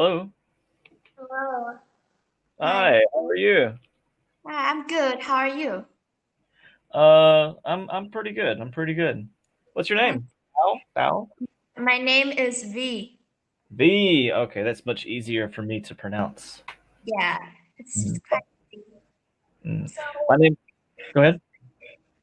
Hello. Hello. Hi. Hi, how are you? Hi, I'm good. How are you? I'm pretty good. I'm pretty good. What's your Um, name? Al? Al? my name is V. V. Okay, that's much easier for me to pronounce. Yeah, it's Mm, quite easy. mm. So My name. Go ahead.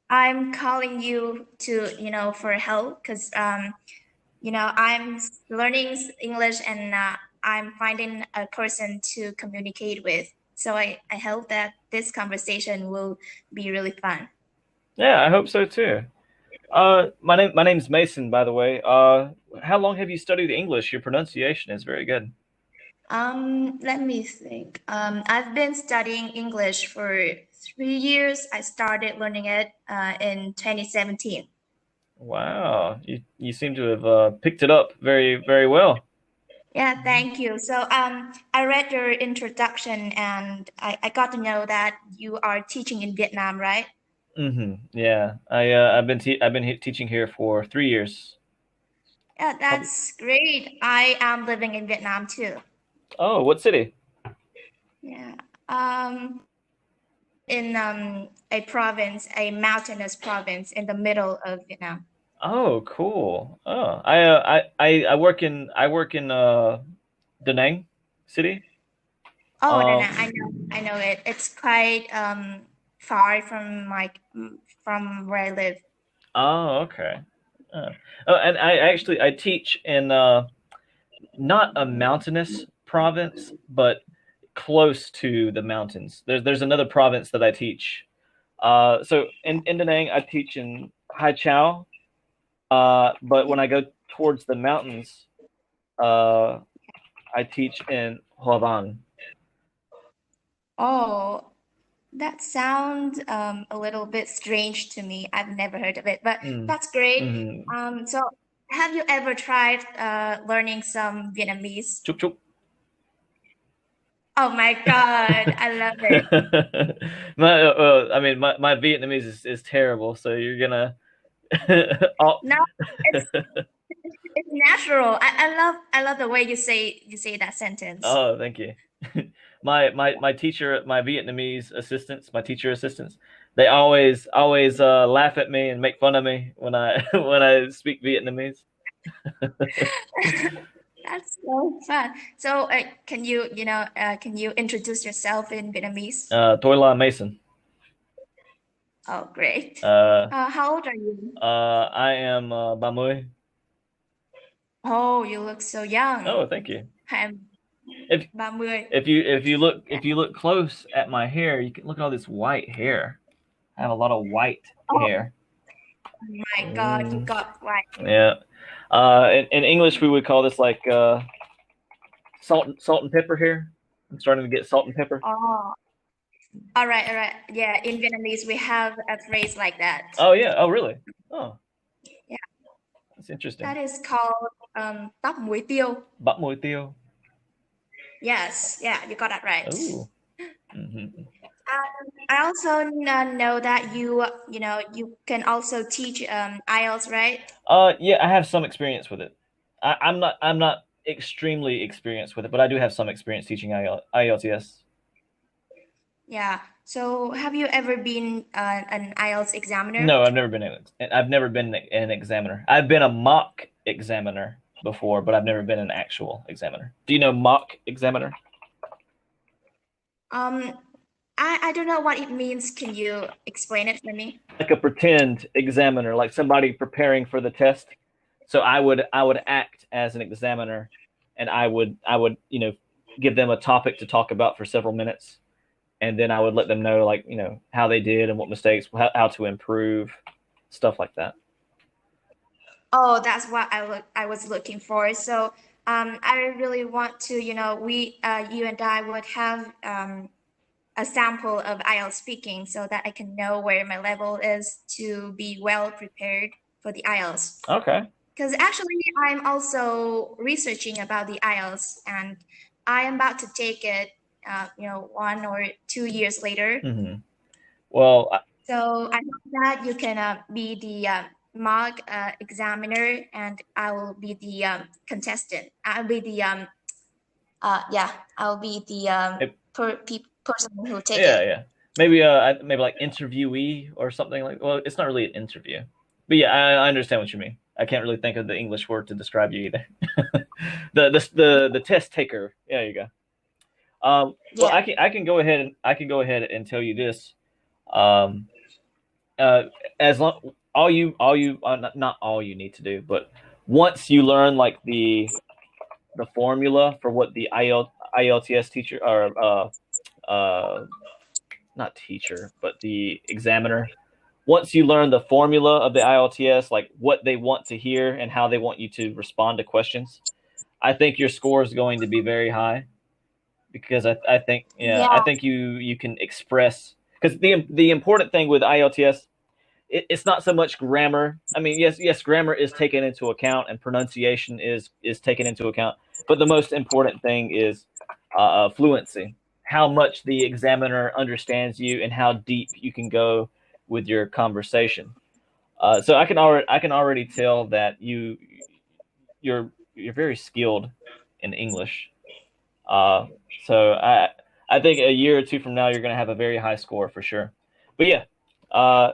I'm calling you to, for help because, I'm learning English and I'm finding a person to communicate with. So I hope that this conversation will be really fun. Yeah, I hope so too. My name's Mason, by the way. How long have you studied English? Your pronunciation is very good. Let me think. I've been studying English for 3 years. I started learning it in 2017. Wow, you seem to have picked it up very very well. Yeah, thank you. So I read your introduction and I got to know that you are teaching in Vietnam, right? Yeah, I've been teaching here for 3 years. Yeah, Probably. that's great. I am living in Vietnam too. Oh, what city? Yeah. Um, in a province, a mountainous province in the middle of Vietnam. Oh, cool. Oh, I work in Da Nang City. Oh, no, no, Um, I know it. It's quite far from from where I live. oh, okay. Uh, and I teach in not a mountainous province, but close to the mountains. There's another province that I teach. So in Da Nang I teach in Hai Chau. But Yeah. when I go towards the mountains, uh, I teach in Hoa Van. Oh, that sounds a little bit strange to me. I've never heard of it, but Mm. that's great. Mm-hmm. So have you ever tried learning some Vietnamese? Chúc chúc. Oh my God, I love it. I mean, my Vietnamese is terrible, so you're gonna. Oh, No, it's it's natural. I love the way you say that sentence. oh, thank you. My teacher, my Vietnamese assistants, my teacher assistants, they always laugh at me and make fun of me when I when I speak Vietnamese. That's so fun. So, can you introduce yourself in Vietnamese? Tôi là Mason. Oh, great. Uh, How old are you? I am 30. Oh, you look so young. Oh, thank you. I'm If 30. if you look close at my hair, you can look at all this white hair. I have a lot of white Oh hair. my God, you Mm, got right. yeah. In English, we would call this like salt and pepper hair. I'm starting to get salt and pepper. Oh, all right, all right. Yeah, in Vietnamese we have a phrase like that. Oh yeah. Oh really? Oh, Yeah, that's interesting. that is called tóc muối tiêu. Bắp muối tiêu. Yes, yeah, you got that right. Oh. Hmm. I also know that you can also teach IELTS, right? Yeah, I have some experience with it. I'm not extremely experienced with it, but I do have some experience teaching IELTS. Yes. Yeah. So have you ever been an IELTS examiner? No, I've never been an examiner. I've been a mock examiner before, but I've never been an actual examiner. Do you know mock examiner? Um, I don't know what it means. Can you explain it for me? Like a pretend examiner, like somebody preparing for the test. So I would act as an examiner, and I would give them a topic to talk about for several minutes, and then I would let them know like how they did and what mistakes, how to improve, stuff like that. Oh, that's what I was looking for. So I really want to, you and I would have a sample of IELTS speaking so that I can know where my level is to be well prepared for the IELTS. Okay. Because actually, I'm also researching about the IELTS, and I am about to take it, 1 or 2 years later. Hmm. Well, So I hope that you can be the mock examiner, and I will be the contestant. I'll be the Yeah, I'll be the person who take Yeah, it. yeah. Maybe maybe like interviewee or something like. Well, it's not really an interview, but yeah, I understand what you mean. I can't really think of the English word to describe you either. The test taker. Yeah, there you go. Well, Yeah. I can go ahead and tell you this. Um, uh, as long all you not all you need to do, but once you learn like the formula for what the IELTS teacher or not teacher, but the examiner. Once you learn the formula of the IELTS, like what they want to hear and how they want you to respond to questions, I think your score is going to be very high because I think I Yeah. think you can express because the important thing with IELTS it's not so much grammar. I mean, yes, grammar is taken into account and pronunciation is taken into account, but the most important thing is fluency. How much the examiner understands you and how deep you can go with your conversation. So I can already tell that you're very skilled in English. Uh, so I think a year or two from now you're going to have a very high score for sure. But yeah, uh,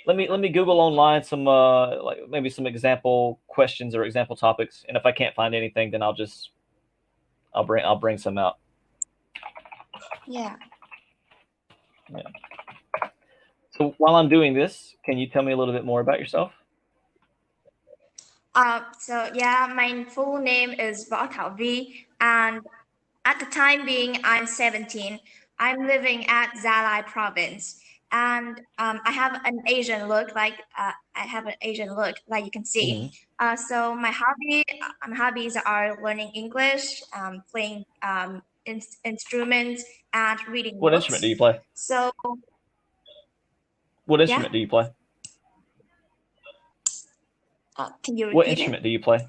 let me Google online some like maybe some example questions or example topics, and if I can't find anything, then I'll bring some out. Yeah. Yeah. So while I'm doing this, can you tell me a little bit more about yourself? So yeah, my full name is Võ Thảo Vi, and at the time being, I'm 17. I'm living at Gia Lai province, and I have an Asian look, like you can see. Mm-hmm. So my hobbies are learning English, playing instruments, and reading What instrument do books. you play? So What yeah, instrument do you play? can you What repeat it? instrument do you play?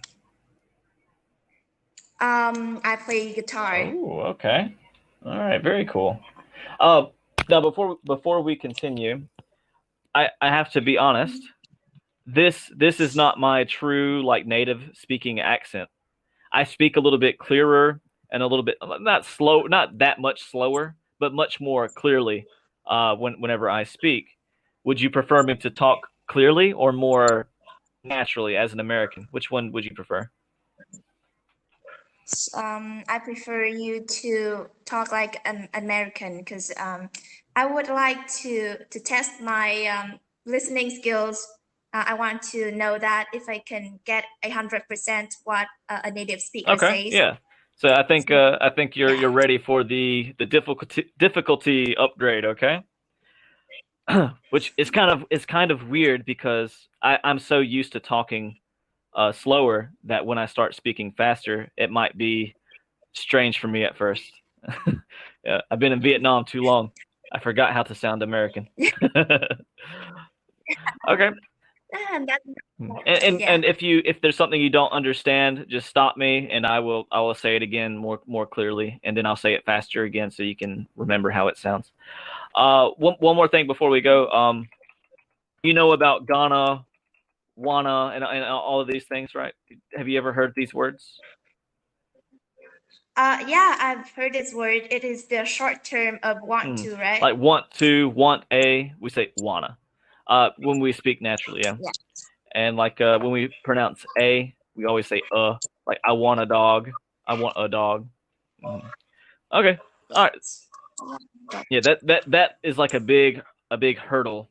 I play guitar. Oh, okay. All right, very cool. Now before we continue, I have to be honest. This is not my true like native speaking accent. I speak a little bit clearer and a little bit not slow, not that much slower, but much more clearly whenever I speak. Would you prefer me to talk clearly or more naturally as an American? Which one would you prefer? I prefer you to talk like an American because I would like to test my listening skills. I want to know that if I can get 100% what a native speaker Okay, says. yeah. So I think you're Yeah. ready for the difficulty upgrade. Okay. Which is kind of weird because I'm so used to talking slower that when I start speaking faster, it might be strange for me at first. Yeah, I've been in Vietnam too long. I forgot how to sound American. Okay. And that's yeah. And if there's something you don't understand, just stop me and I will say it again more clearly and then I'll say it faster again so you can remember how it sounds. One more thing before we go. You know about Ghana, wanna, and all of these things, right? Have you ever heard these words? Yeah, I've heard this word. It is the short term of want Mm. to, right? Like want to, want a, we say wanna. When we speak naturally, yeah. Yeah. And like when we pronounce a, we always say like I want a dog, I want a dog. Mhm. Okay, all right. Yeah, that is like a big hurdle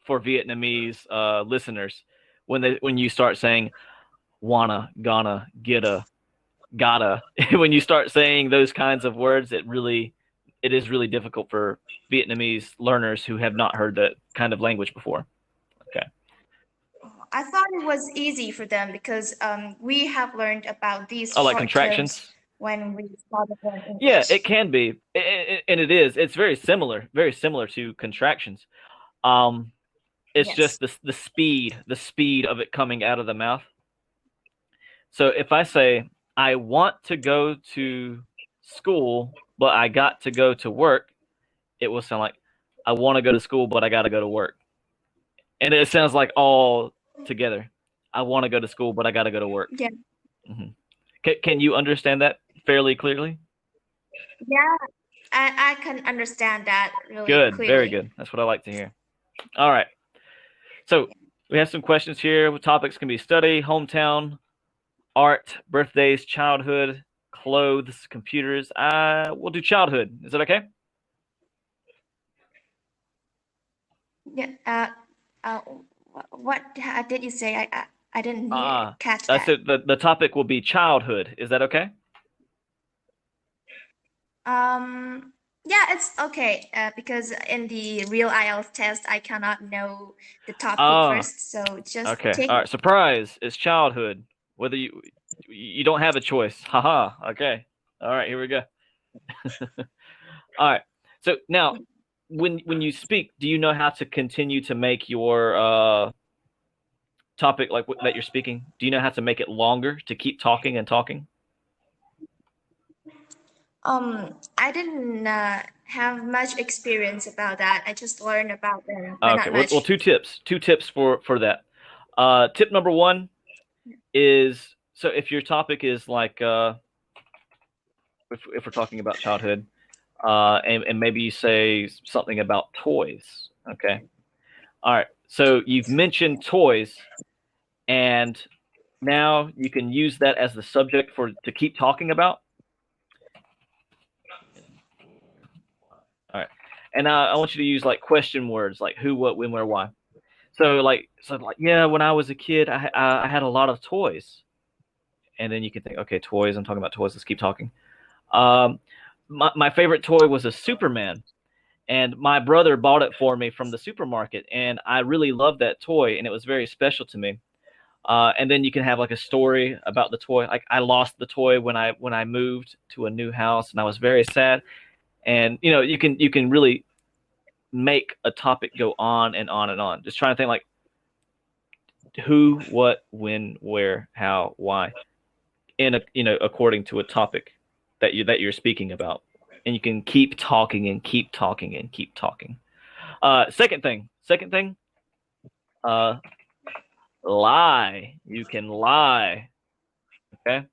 for Vietnamese listeners when you start saying wanna, gonna, getta, gotta. When you start saying those kinds of words, it is really difficult for Vietnamese learners who have not heard that kind of language before. Okay. I thought it was easy for them because we have learned about these Oh, like short terms contractions? when we started learning Yeah, it English. can be, and it is. It's very similar to contractions. Um, it's just Yes. the speed of it coming out of the mouth. So if I say I want to go to school, but I got to go to work, it will sound like I want to go to school, but I got to go to work, and it sounds like all together. I want to go to school, but I got to go to work. Yeah. Hmm. Can you understand that? fairly clearly? Yeah, I can understand that really Good, very clearly. good. That's what I like to hear. All right. So we have some questions here. Topics can be study, hometown, art, birthdays, childhood, clothes, computers. We'll do childhood. Is that okay? Yeah. Uh, what did you say? I didn't hear Uh, catch I that. said the topic will be childhood. Is that okay? Um, yeah, it's okay. Because in the real IELTS test, I cannot know the topic Ah, first. So just okay. take. All right. Surprise! It's childhood. Whether you don't have a choice. Haha. Okay. All right. Here we go. All right. So now, when you speak, do you know how to continue to make your topic like that you're speaking? Do you know how to make it longer to keep talking and talking? I didn't have much experience about that. I just learned about them, but Okay. not Well, much. two tips for that. Tip number one is so if your topic is like if we're talking about childhood, and maybe you say something about toys. Okay. All right. So you've mentioned toys, and now you can use that as the subject for to keep talking about. All right. And I want you to use like question words like who, what, when, where, why. So like yeah, when I was a kid, I had a lot of toys, and then you can think, okay, toys. I'm talking about toys. Let's keep talking. Um, my favorite toy was a Superman, and my brother bought it for me from the supermarket, and I really loved that toy, and it was very special to me. And then you can have like a story about the toy. Like I lost the toy when I moved to a new house, and I was very sad. And you can really make a topic go on and on and on. Just trying to think like who, what, when, where, how, why, in a according to a topic that you're speaking about, and you can keep talking and keep talking and keep talking. Second thing, uh, lie. You can lie. Okay.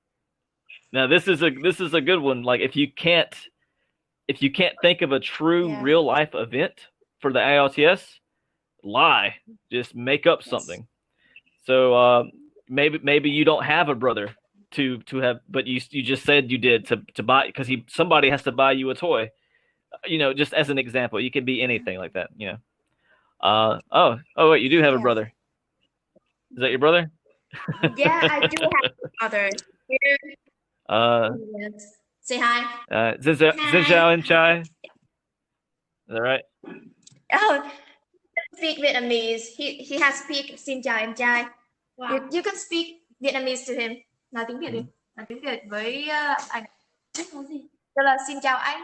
Now this is a good one. Like if you can't think of a true Yeah. real life event for the IELTS, lie. Just make up Yes. something. So maybe you don't have a brother to have, but you just said you did to buy because somebody has to buy you a toy. Just as an example, you can be anything like that. Oh wait, you do have a Yeah. brother. Is that your brother? Yeah, I do have other here. uh, Yes. Say hi. Xin Hi. Xiao and Chai. Is that right? Oh, speak Vietnamese. He has speak xin chào em trai. You can speak Vietnamese to him. Nói tiếng Việt đi. Nói tiếng Việt với anh. Nói gì? Đó là xin chào anh.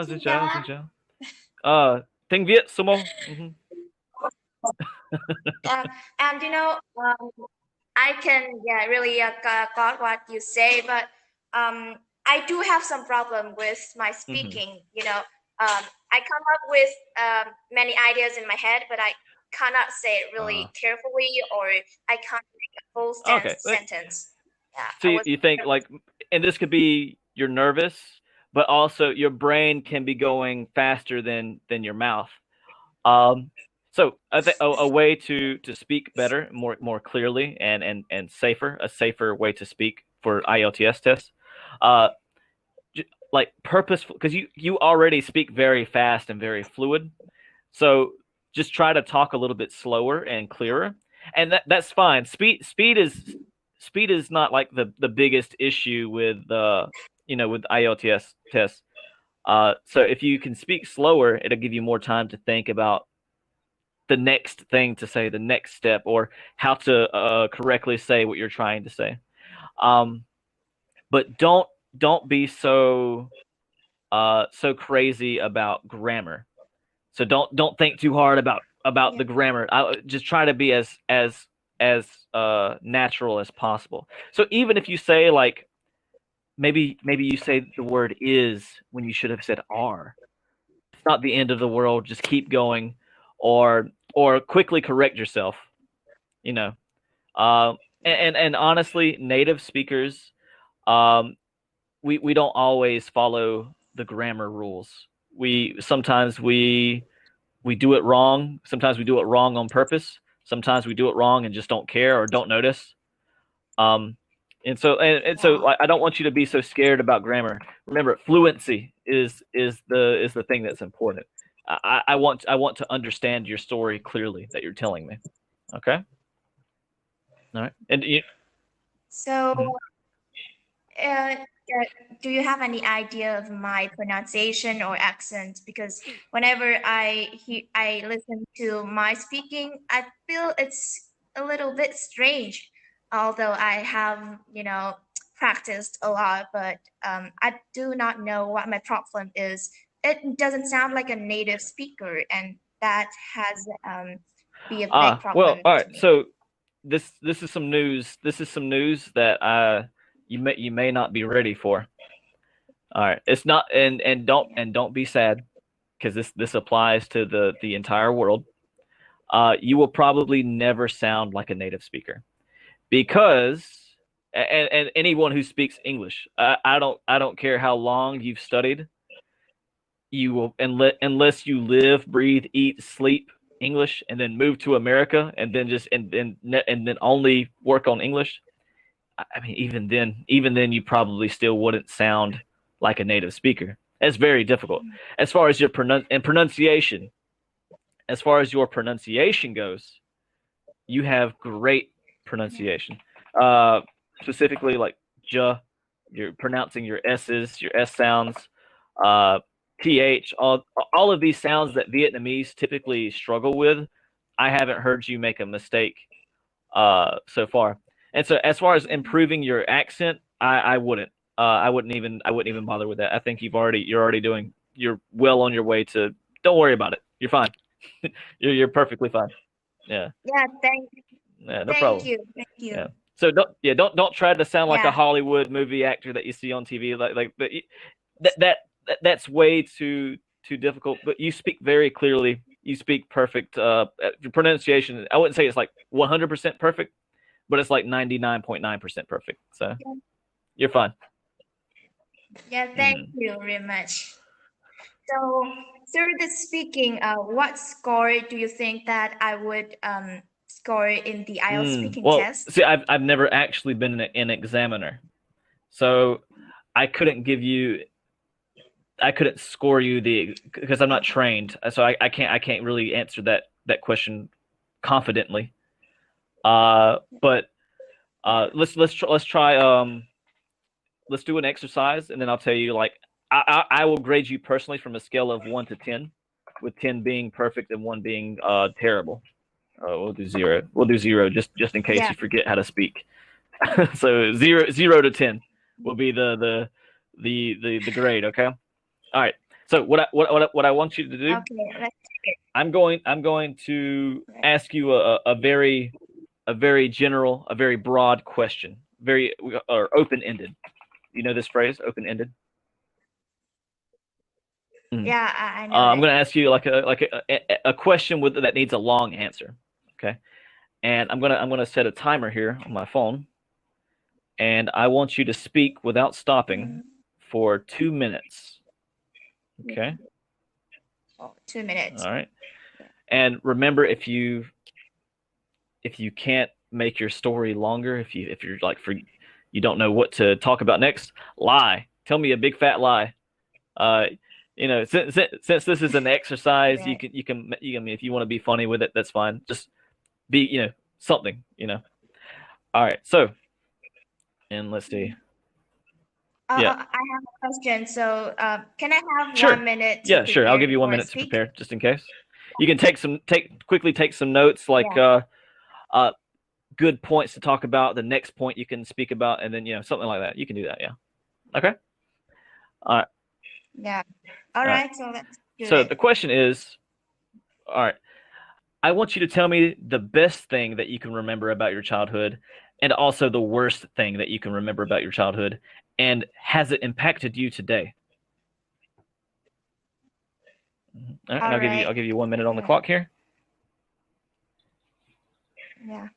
Xin chào Xin em. chào. Tiếng Việt, Sumo. Mhm. And I can yeah really got what you say, but I do have some problem with my Mhm. speaking. I come up with many ideas in my head, but I cannot say it Uh, really carefully, or I can't make a full okay. sentence. Yeah, So I was. you think like, and this could be you're nervous, but also your brain can be going faster than your mouth. Um, so I think a way to speak better, more clearly and safer, a safer way to speak for IELTS tests, uh, like purposeful, because you already speak very fast and very fluid. So just try to talk a little bit slower and clearer, and that's fine. Speed is not like the biggest issue with with IELTS tests. So if you can speak slower, it'll give you more time to think about the next thing to say, the next step, or how to correctly say what you're trying to say. Um, but don't be so crazy about grammar. So don't think too hard about Yeah. the grammar. I just try to be as natural as possible. So even if you say like maybe you say the word is when you should have said are. It's not the end of the world. Just keep going, or quickly correct yourself. You know, and honestly, native speakers, um, we don't always follow the grammar rules. Sometimes we do it wrong. Sometimes we do it wrong on purpose. Sometimes we do it wrong and just don't care or don't notice. And so I don't want you to be so scared about grammar. Remember, fluency is the thing that's important. I want to understand your story clearly that you're telling me. Okay. All right. And you, So, mhm. uh, do you have any idea of my pronunciation or accent? Because whenever I listen to my speaking, I feel it's a little bit strange. Although I have, practiced a lot, but I do not know what my problem is. It doesn't sound like a native speaker, and that has be a big Well, problem all to right. me. So this is some news. This is some news that you may not be ready for. All right. It's not, Yeah. and don't be sad, because this applies to the entire world. You will probably never sound like a native speaker, because and anyone who speaks English, I don't care how long you've studied, you will, unless you live, breathe, eat, sleep English, and then move to America, and then just and then only work on English. I mean, even then, you probably still wouldn't sound like a native speaker. It's very difficult. As far as your pronunciation, as far as your pronunciation goes, you have great pronunciation. Uh, Specifically, like j, you're pronouncing your s's, your s sounds, uh, th, all of these sounds that Vietnamese typically struggle with. I haven't heard you make a mistake so far. And so, as far as improving your accent, I wouldn't. I wouldn't even bother with that. I think you're well on your way to. Don't worry about it. You're fine. You're perfectly fine. Yeah. Yeah, Yeah, no thank problem. you, thank Yeah. you. So don't try to sound like a Yeah, Hollywood movie actor that you see on TV. But that that that's way too difficult. But you speak very clearly. You speak perfect. Your pronunciation, I wouldn't say it's like 100% perfect, but it's like 99.9% perfect. So yeah, you're fine. yeah, thank Mm. you very much. So, through the speaking, what score do you think that I would score in the IELTS speaking Well, test? see, I've never actually been an examiner, so I couldn't give you I couldn't score you because I'm not trained, so I can't really answer that question confidently. But let's try let's do an exercise, and then I'll tell you, like, I will grade you personally from a scale of 1 to 10, with 10 being perfect and 1 being terrible. We'll do 0. We'll do 0 just in case Yeah. you forget how to speak. So zero to 10 will be the grade. Okay. All right. So what I want you to do, Okay. Let's take it. I'm going to ask you a very general, a very broad question, very or open ended. You know this phrase, open ended. Mm. Yeah, I know I'm that. going to ask you like a question that needs a long answer. Okay. And I'm gonna set a timer here on my phone, and I want you to speak without stopping Mm, for 2 minutes. Okay. oh, All 2 minutes. right. Yeah. And remember, if you can't make your story longer, if you're like, you don't know what to talk about next, lie. Tell me a big fat lie. Uh, since this is an exercise, you Right. can if you want to be funny with it, that's fine. Just be something. All right. So, and let's see. Yeah. I have a question. So, can I have Sure. 1 minute to Yeah. Sure. I'll prepare give you one before I minute to speak? prepare, just in case. You can quickly take some notes, like Yeah. uh good points to talk about. The next point you can speak about, and then something like that. You can do that. Yeah. Okay. All right. Yeah. All All right. right. So let's do So it. the question is, all right, I want you to tell me the best thing that you can remember about your childhood, and also the worst thing that you can remember about your childhood, and has it impacted you today? All right. And All I'll right. give you 1 minute on the Yeah. clock here. Yeah.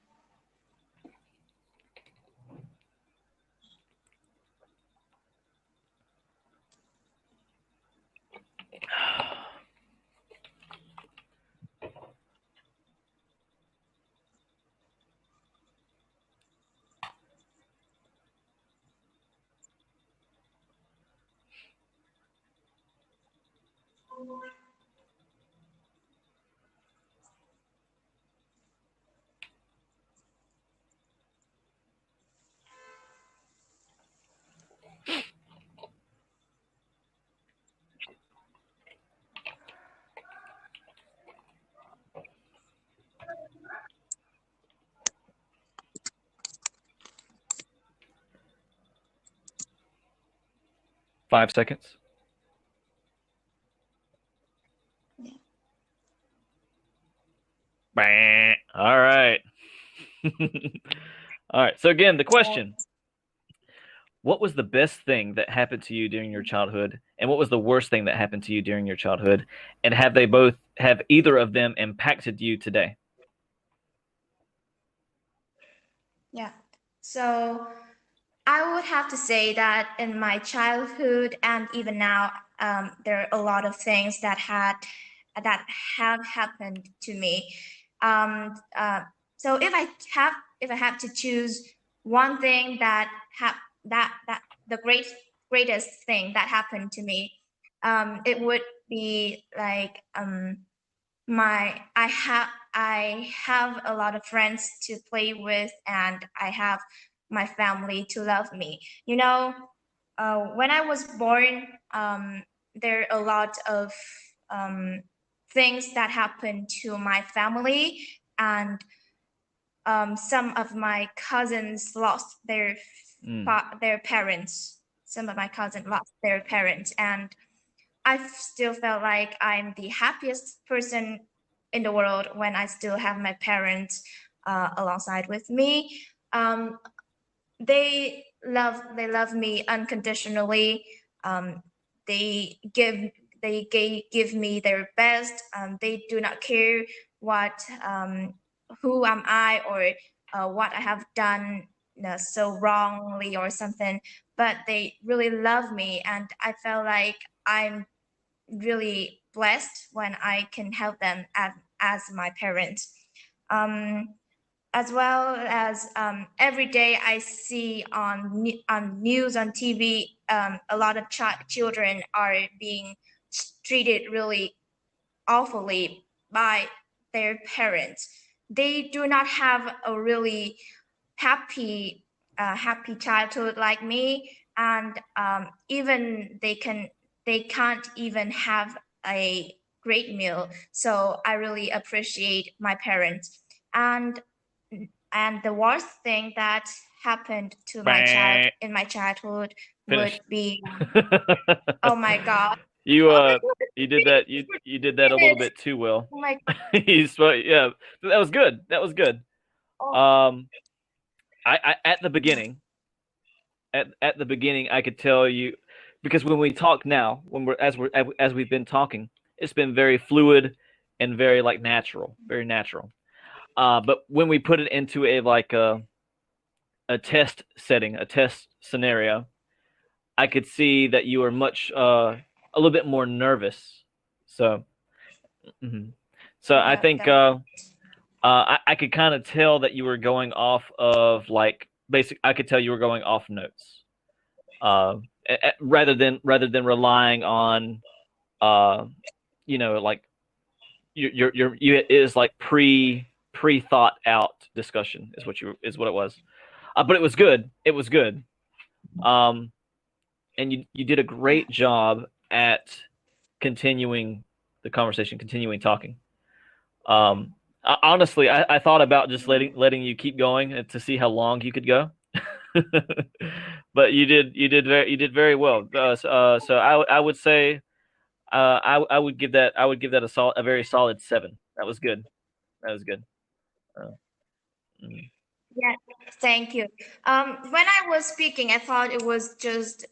5 seconds. All right. All right. So again, the question: what was the best thing that happened to you during your childhood, and what was the worst thing that happened to you during your childhood, and have either of them impacted you today? Yeah. So I would have to say that in my childhood and even now, there are a lot of things that have happened to me. Um, uh, so if I have to choose one thing that the greatest thing that happened to me, it would be like I have a lot of friends to play with, and I have my family to love me. When I was born, there are a lot of um, things that happened to my family, and some of my cousins lost Mm. their parents. Some of my cousins lost their parents, and I still felt like I'm the happiest person in the world when I still have my parents alongside with me. Um, they love me unconditionally. Um, they give me their best. They do not care what who am I, or what I have done so wrongly or something. But they really love me, and I felt like I'm really blessed when I can help them as my parents. Um, as well as every day I see on news on TV, a lot of children are being treated really awfully by their parents. They do not have a really happy childhood like me, and even they can't even have a great meal. So I really appreciate my parents. And the worst thing that happened to in my childhood would Finished. be, oh my God, You oh, you did that you did that a little minutes. bit too well. Oh my Yeah, that was good. That was good. God. Um, I at the beginning, at the beginning, I could tell you because when we talk now, as we've been talking, it's been very fluid and very like natural, very natural. But when we put it into a test setting, a test scenario, I could see that you were much a little bit more nervous. So, mhm. So I Yeah, think I could kind of tell that you were going off of like basic. I could tell you were going off notes, uh, rather than relying on, uh, like you it is like pre thought out discussion is what it was. But it was good. It was good. Um, and you did a great job at continuing the conversation, continuing talking. Honestly, I thought about just letting you keep going to see how long you could go, but you did very well. So I would say I would give that a very solid 7. That was good. That was good. Uh, mm. yeah, thank you. When I was speaking, I thought it was just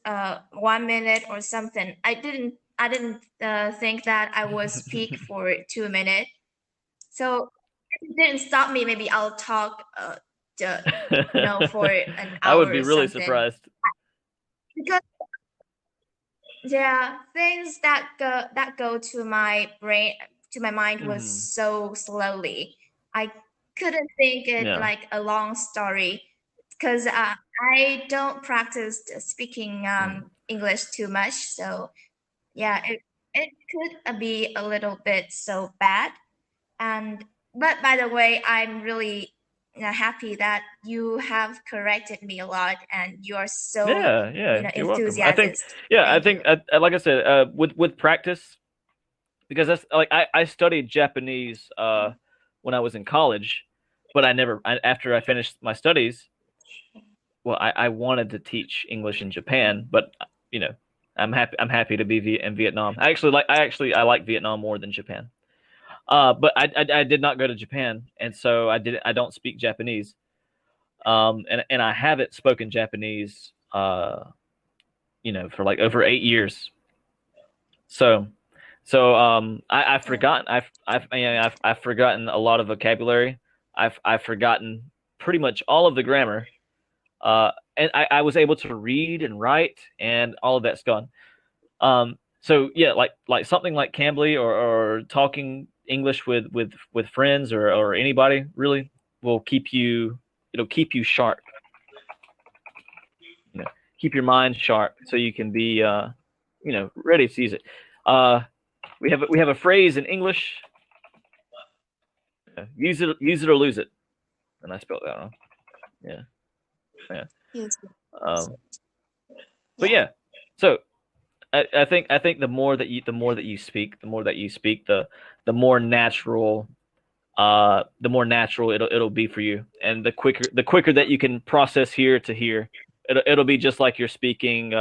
1 minute or something. I didn't think that I would speak for 2 minutes. So if it didn't stop me, maybe I'll talk ju- for an I would hour be or really something. surprised. Because yeah, things that go to my brain, to my mind, was Hmm. so slowly. I couldn't think it Yeah. like a long story, because I don't practice speaking Mm. English too much. So yeah, it could be a little bit so bad. And but by the way, I'm really happy that you have corrected me a lot, and you are so Yeah, yeah, you're welcome. I think, enthusiastic. yeah, I Thank think, you. like I said, with practice, because that's like I studied Japanese when I was in college, but after I finished my studies, well, I wanted to teach English in Japan, but you know, I'm happy to be in Vietnam. I like Vietnam more than Japan. But I did not go to Japan, and so I don't speak Japanese. And I haven't spoken Japanese for like over 8 years. So I've forgotten I've forgotten a lot of vocabulary. I've forgotten pretty much all of the grammar. And I was able to read and write, and all of that's gone. So yeah, like something like Cambly, or talking English with friends, or anybody really will keep you. It'll keep you sharp. You know, keep your mind sharp so you can be ready to use it. Uh, we have a phrase in English: use it or lose it, and I spelled that wrong. Yeah, yeah. Yes. Um, but Yeah. yeah, so I think the more that you speak, the more natural it'll be for you, and the quicker that you can process here to here, it'll be just like you're speaking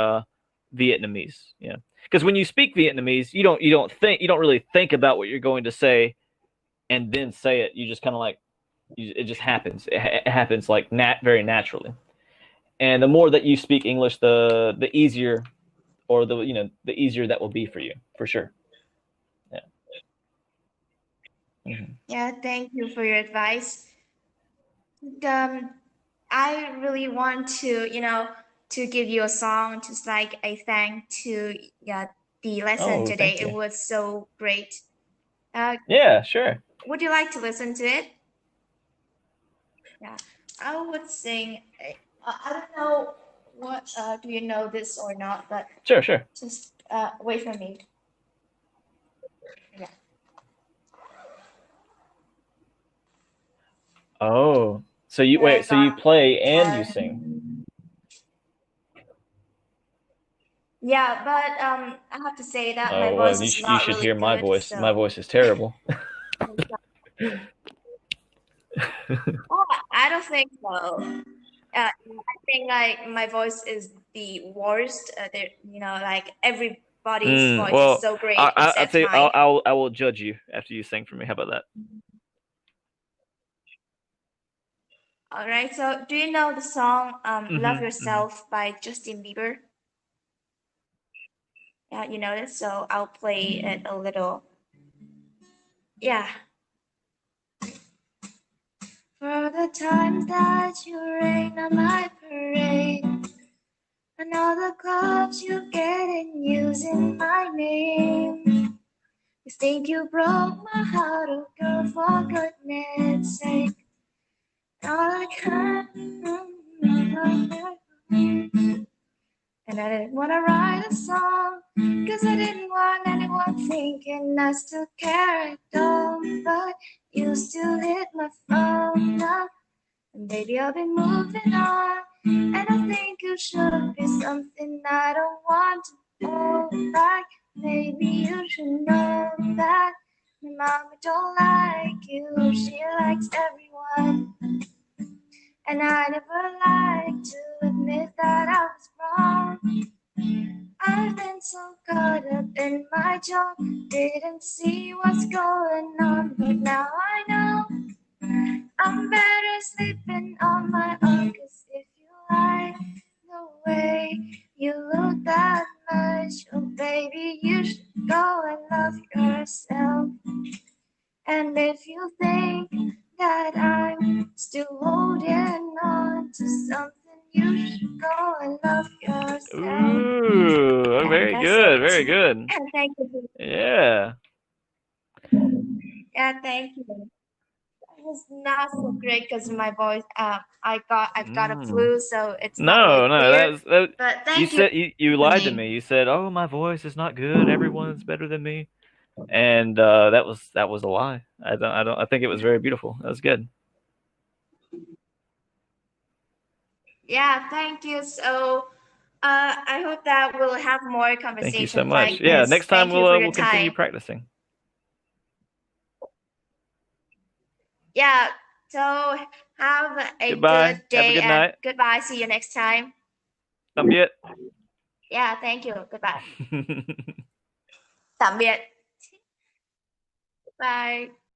Vietnamese. Yeah, because when you speak Vietnamese, you don't really think about what you're going to say and then say it. You just kind of like it just happens. It happens like very naturally. And the more that you speak English, the easier, or the easier that will be for you, for sure. Yeah. Mhm. Yeah, thank you for your advice. Um, I really want to give you a song, just like a thank to the lesson Oh, today. thank It you. was so great. Uh, Yeah, sure. would you like to listen to it? Yeah, I would sing. I don't know what do you know this or not, but Sure, sure. just wait for me. Yeah. Oh, so you I wait, so you got play and you sing. one. Yeah, but I have to say that my Oh, well, voice you is sh you not should really hear my good, voice. My so voice is terrible. oh, I don't think so. I think like my voice is the worst. Like everybody's voice is Well, so great I'll except tell you, mine. I will judge you after you sing for me. How about that? All right. So, do you know the song "Love Hmm. Yourself" by Justin Bieber? Yeah, you know this. So I'll play it a little. Yeah. For the times that you rain on my parade, and all the clubs you get in using my name. You think you broke my heart, oh girl, for goodness sake. All I can. And I didn't want to write a song, cause I didn't want anyone thinking I still cared though. But you still hit my phone now, and baby, I've been moving on. And I think you should be something I don't want to go back. Maybe you should know that my mama don't like you, she likes everyone. And I never like to admit that I was wrong. I've been so caught up in my job, didn't see what's going on, but now I know I'm better sleeping on my own. Cause if you like the way you look that much, oh baby, you should go and love yourself. And if you think that I'm still holding on to something, you should go and love yourself. Ooh, And very that's good, it. very good. And thank you. Yeah. Yeah, thank you. was not so great because my voice. I've got a flu, so it's not really No, no, clear. that But you thank you said you lied to listening. me. You said, "Oh, my voice is not good. Everyone's better than me," and that was a lie. I think it was very beautiful. That was good. Yeah, thank you. So, I hope that we'll have more Thank you so conversations much. like Yeah, this. next time Thank you for your we'll continue time. practicing. Yeah. So have a Goodbye. good Have a day good and night. goodbye. See you next time. Tạm biệt. Yeah, thank you. Goodbye. Tạm biệt. Bye.